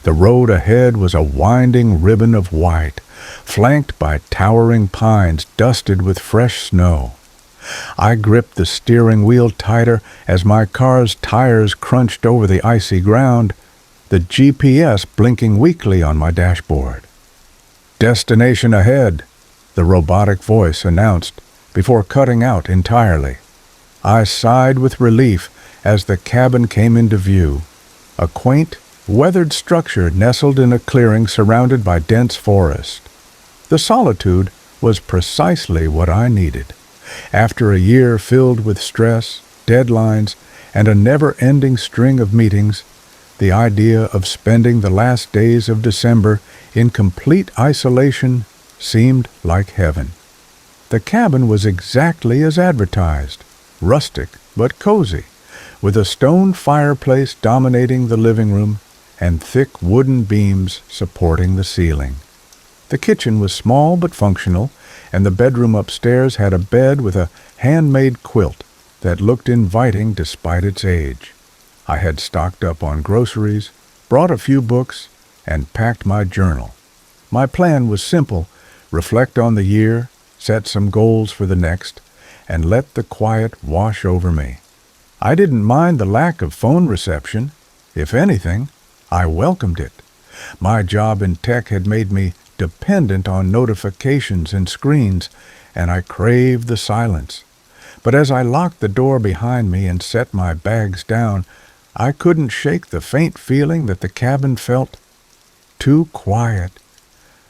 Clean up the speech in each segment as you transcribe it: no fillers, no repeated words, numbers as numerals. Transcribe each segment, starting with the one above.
The road ahead was a winding ribbon of white, flanked by towering pines dusted with fresh snow. I gripped the steering wheel tighter as my car's tires crunched over the icy ground, the GPS blinking weakly on my dashboard. "Destination ahead," the robotic voice announced before cutting out entirely. I sighed with relief as the cabin came into view, a quaint, weathered structure nestled in a clearing surrounded by dense forest. The solitude was precisely what I needed. After a year filled with stress, deadlines, and a never-ending string of meetings, the idea of spending the last days of December in complete isolation seemed like heaven. The cabin was exactly as advertised, rustic but cozy, with a stone fireplace dominating the living room and thick wooden beams supporting the ceiling. The kitchen was small but functional, and the bedroom upstairs had a bed with a handmade quilt that looked inviting despite its age. I had stocked up on groceries, brought a few books, and packed my journal. My plan was simple: reflect on the year, set some goals for the next, and let the quiet wash over me. I didn't mind the lack of phone reception. If anything, I welcomed it. My job in tech had made me dependent on notifications and screens, and I craved the silence. But as I locked the door behind me and set my bags down, I couldn't shake the faint feeling that the cabin felt too quiet.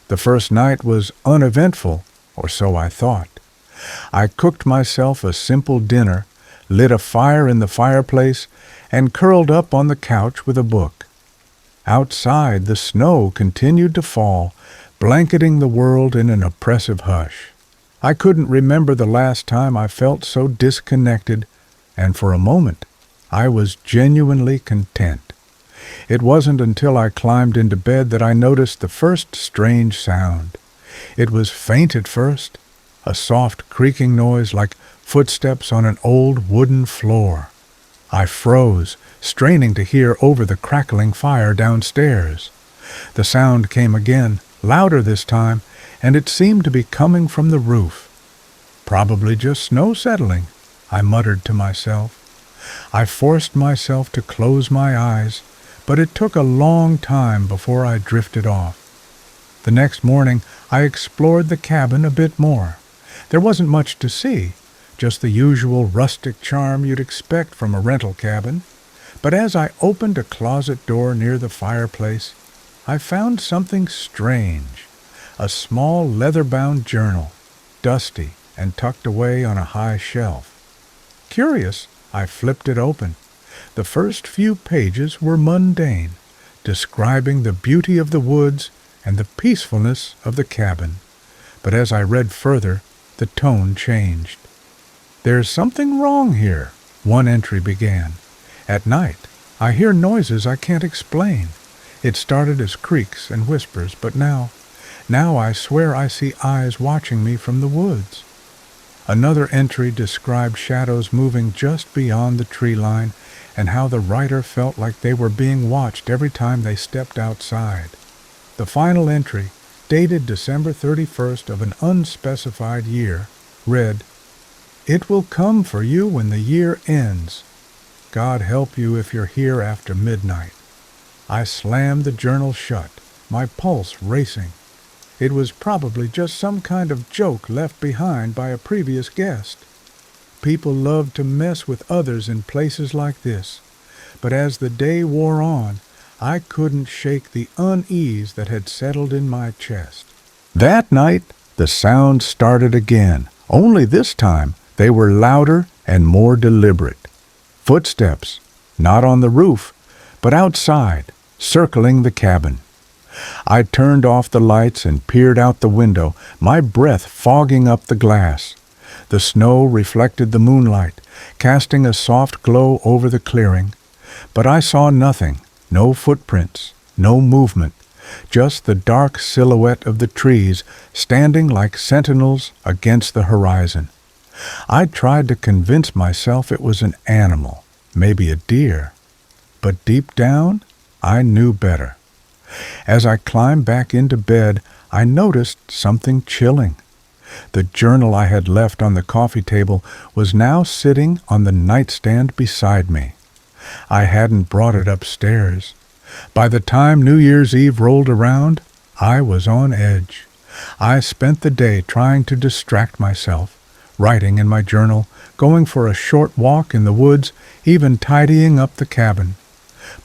The first night was uneventful, or so I thought. I cooked myself a simple dinner, lit a fire in the fireplace, and curled up on the couch with a book. Outside, the snow continued to fall, blanketing the world in an oppressive hush. I couldn't remember the last time I felt so disconnected, and for a moment, I was genuinely content. It wasn't until I climbed into bed that I noticed the first strange sound. It was faint at first, a soft creaking noise like footsteps on an old wooden floor. I froze, straining to hear over the crackling fire downstairs. The sound came again, louder this time, and it seemed to be coming from the roof. "Probably just snow settling," I muttered to myself. I forced myself to close my eyes, but it took a long time before I drifted off. The next morning, I explored the cabin a bit more. There wasn't much to see, just the usual rustic charm you'd expect from a rental cabin. But as I opened a closet door near the fireplace, I found something strange: a small leather-bound journal, dusty and tucked away on a high shelf. Curious, I flipped it open. The first few pages were mundane, describing the beauty of the woods and the peacefulness of the cabin. But as I read further, the tone changed. "There's something wrong here," one entry began. "At night, I hear noises I can't explain. It started as creaks and whispers, but now I swear I see eyes watching me from the woods." Another entry described shadows moving just beyond the tree line and how the writer felt like they were being watched every time they stepped outside. The final entry, dated December 31st of an unspecified year, read, "It will come for you when the year ends. God help you if you're here after midnight." I slammed the journal shut, my pulse racing. It was probably just some kind of joke left behind by a previous guest. People loved to mess with others in places like this, but as the day wore on, I couldn't shake the unease that had settled in my chest. That night, the sounds started again, only this time they were louder and more deliberate. Footsteps, not on the roof, but outside, circling the cabin. I turned off the lights and peered out the window, my breath fogging up the glass. The snow reflected the moonlight, casting a soft glow over the clearing. But I saw nothing, no footprints, no movement, just the dark silhouette of the trees standing like sentinels against the horizon. I tried to convince myself it was an animal, maybe a deer. But deep down, I knew better. As I climbed back into bed, I noticed something chilling. The journal I had left on the coffee table was now sitting on the nightstand beside me. I hadn't brought it upstairs. By the time New Year's Eve rolled around, I was on edge. I spent the day trying to distract myself, writing in my journal, going for a short walk in the woods, even tidying up the cabin.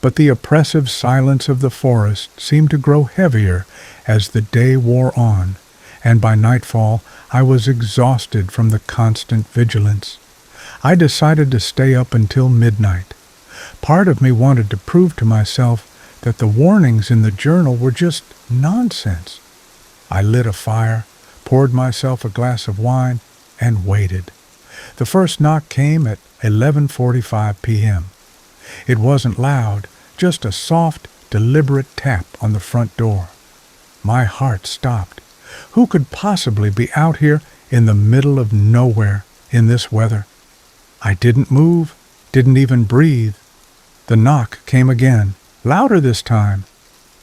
But the oppressive silence of the forest seemed to grow heavier as the day wore on, and by nightfall I was exhausted from the constant vigilance. I decided to stay up until midnight. Part of me wanted to prove to myself that the warnings in the journal were just nonsense. I lit a fire, poured myself a glass of wine, and waited. The first knock came at 11:45 p.m. It wasn't loud, just a soft, deliberate tap on the front door. My heart stopped. Who could possibly be out here in the middle of nowhere in this weather? I didn't move, didn't even breathe. The knock came again, louder this time.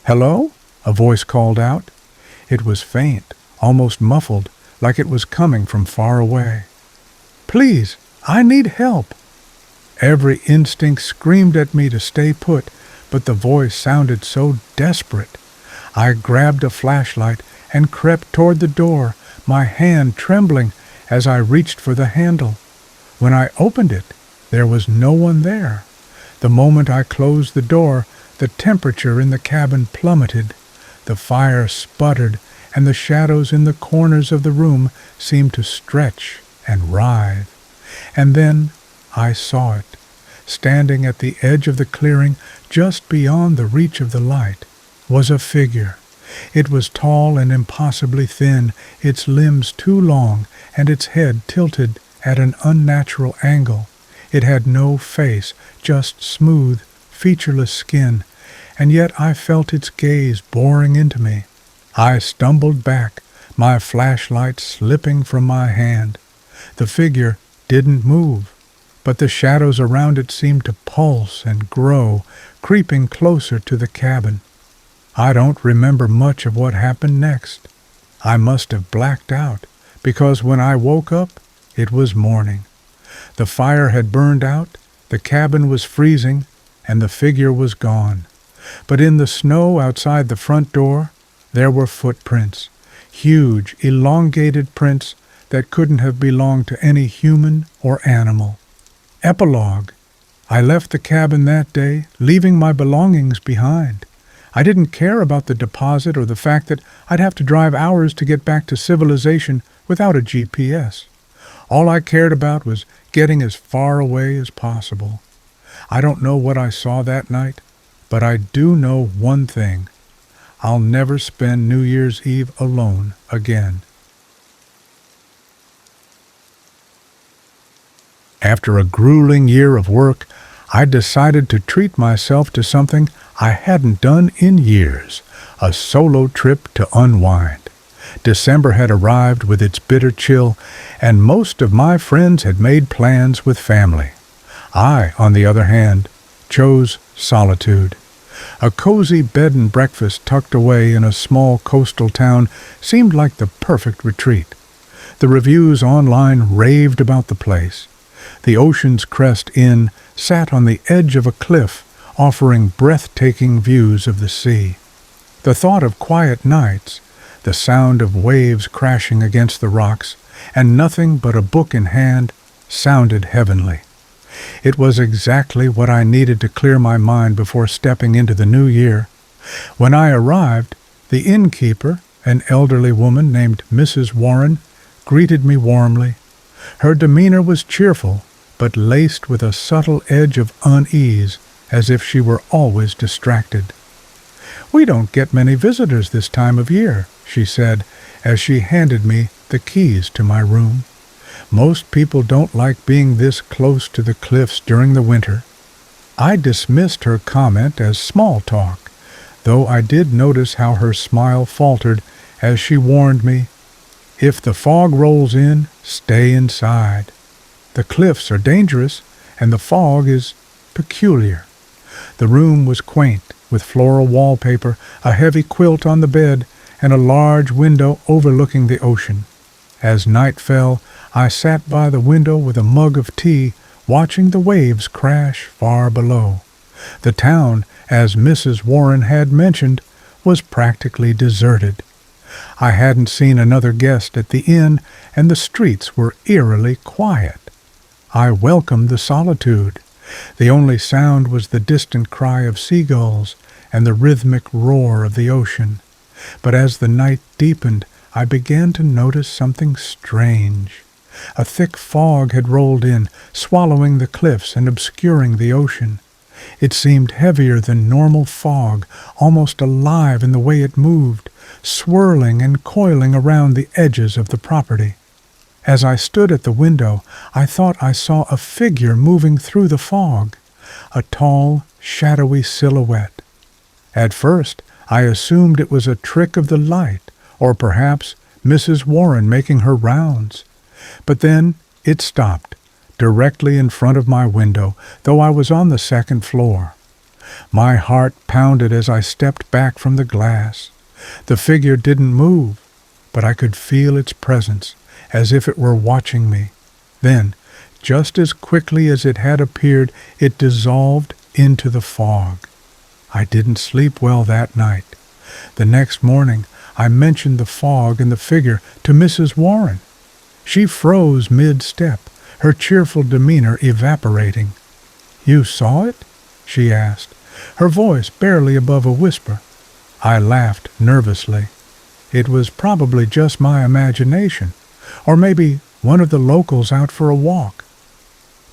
"Hello?" a voice called out. It was faint, almost muffled, like it was coming from far away. "Please, I need help." Every instinct screamed at me to stay put, but the voice sounded so desperate. I grabbed a flashlight and crept toward the door, my hand trembling as I reached for the handle. When I opened it, there was no one there. The moment I closed the door, the temperature in the cabin plummeted. The fire sputtered, and the shadows in the corners of the room seemed to stretch and writhe. And then I saw it. Standing at the edge of the clearing, just beyond the reach of the light, was a figure. It was tall and impossibly thin, its limbs too long, and its head tilted at an unnatural angle. It had no face, just smooth, featureless skin, and yet I felt its gaze boring into me. I stumbled back, my flashlight slipping from my hand. The figure didn't move, but the shadows around it seemed to pulse and grow, creeping closer to the cabin. I don't remember much of what happened next. I must have blacked out, because when I woke up, it was morning. The fire had burned out, the cabin was freezing, and the figure was gone. But in the snow outside the front door, there were footprints, huge, elongated prints that couldn't have belonged to any human or animal. Epilogue. I left the cabin that day, leaving my belongings behind. I didn't care about the deposit or the fact that I'd have to drive hours to get back to civilization without a GPS. All I cared about was getting as far away as possible. I don't know what I saw that night, but I do know one thing. I'll never spend New Year's Eve alone again. After a grueling year of work, I decided to treat myself to something I hadn't done in years, a solo trip to unwind. December had arrived with its bitter chill, and most of my friends had made plans with family. I, on the other hand, chose solitude. A cozy bed and breakfast tucked away in a small coastal town seemed like the perfect retreat. The reviews online raved about the place. The Ocean's Crest Inn sat on the edge of a cliff, offering breathtaking views of the sea. The thought of quiet nights, the sound of waves crashing against the rocks, and nothing but a book in hand, sounded heavenly. It was exactly what I needed to clear my mind before stepping into the new year. When I arrived, the innkeeper, an elderly woman named Mrs. Warren, greeted me warmly. Her demeanor was cheerful, but laced with a subtle edge of unease, as if she were always distracted. "We don't get many visitors this time of year," she said, as she handed me the keys to my room. "Most people don't like being this close to the cliffs during the winter." I dismissed her comment as small talk, though I did notice how her smile faltered as she warned me, "If the fog rolls in, stay inside. The cliffs are dangerous, and the fog is peculiar." The room was quaint, with floral wallpaper, a heavy quilt on the bed, and a large window overlooking the ocean. As night fell, I sat by the window with a mug of tea, watching the waves crash far below. The town, as Mrs. Warren had mentioned, was practically deserted. I hadn't seen another guest at the inn, and the streets were eerily quiet. I welcomed the solitude. The only sound was the distant cry of seagulls and the rhythmic roar of the ocean. But as the night deepened, I began to notice something strange. A thick fog had rolled in, swallowing the cliffs and obscuring the ocean. It seemed heavier than normal fog, almost alive in the way it moved, swirling and coiling around the edges of the property. As I stood at the window, I thought I saw a figure moving through the fog, a tall, shadowy silhouette. At first, I assumed it was a trick of the light, or perhaps Mrs. Warren making her rounds. But then it stopped, directly in front of my window, though I was on the second floor. My heart pounded as I stepped back from the glass. The figure didn't move, but I could feel its presence, as if it were watching me. Then, just as quickly as it had appeared, it dissolved into the fog. I didn't sleep well that night. The next morning, I mentioned the fog and the figure to Mrs. Warren. She froze mid-step, her cheerful demeanor evaporating. "You saw it?" she asked, her voice barely above a whisper. I laughed nervously. It was probably just my imagination, or maybe one of the locals out for a walk.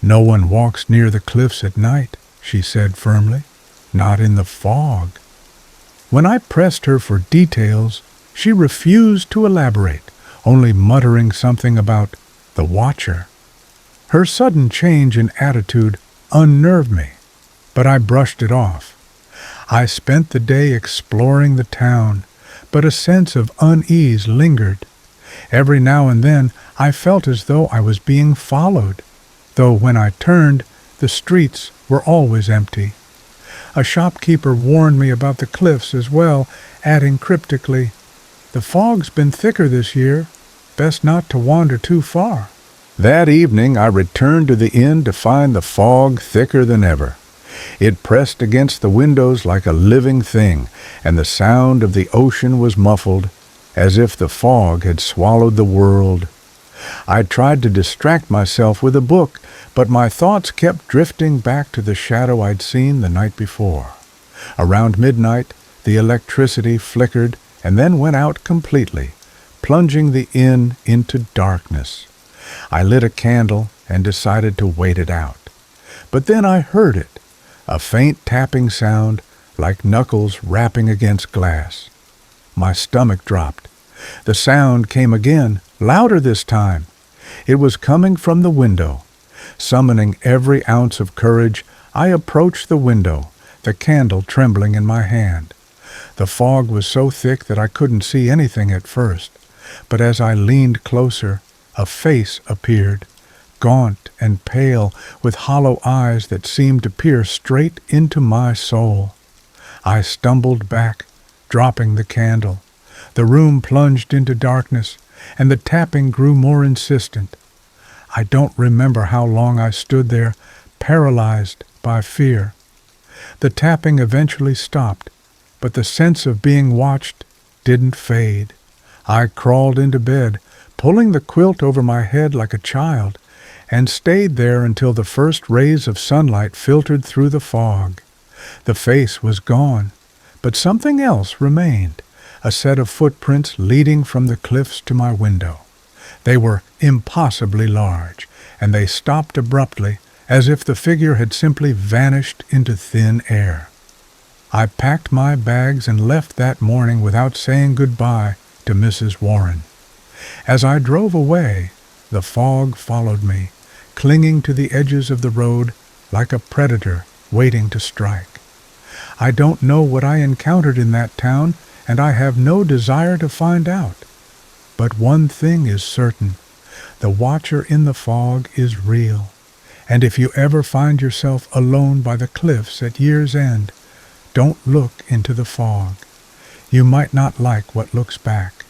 "No one walks near the cliffs at night," she said firmly. "Not in the fog." When I pressed her for details, she refused to elaborate, only muttering something about the watcher. Her sudden change in attitude unnerved me, but I brushed it off. I spent the day exploring the town, but a sense of unease lingered. Every now and then I felt as though I was being followed, though when I turned, the streets were always empty. A shopkeeper warned me about the cliffs as well, adding cryptically, "The fog's been thicker this year. Best not to wander too far." That evening I returned to the inn to find the fog thicker than ever. It pressed against the windows like a living thing, and the sound of the ocean was muffled, as if the fog had swallowed the world. I tried to distract myself with a book, but my thoughts kept drifting back to the shadow I'd seen the night before. Around midnight, the electricity flickered and then went out completely, plunging the inn into darkness. I lit a candle and decided to wait it out. But then I heard it, a faint tapping sound like knuckles rapping against glass. My stomach dropped. The sound came again, louder this time. It was coming from the window. Summoning every ounce of courage, I approached the window, the candle trembling in my hand. The fog was so thick that I couldn't see anything at first, but as I leaned closer, a face appeared, gaunt and pale, with hollow eyes that seemed to peer straight into my soul. I stumbled back, dropping the candle. The room plunged into darkness, and the tapping grew more insistent. I don't remember how long I stood there, paralyzed by fear. The tapping eventually stopped, but the sense of being watched didn't fade. I crawled into bed, pulling the quilt over my head like a child, and stayed there until the first rays of sunlight filtered through the fog. The face was gone, but something else remained, a set of footprints leading from the cliffs to my window. They were impossibly large, and they stopped abruptly, as if the figure had simply vanished into thin air. I packed my bags and left that morning without saying goodbye to Mrs. Warren. As I drove away, the fog followed me, clinging to the edges of the road like a predator waiting to strike. I don't know what I encountered in that town, and I have no desire to find out. But one thing is certain. The watcher in the fog is real, and if you ever find yourself alone by the cliffs at year's end, Don't look into the fog. You might not like what looks back.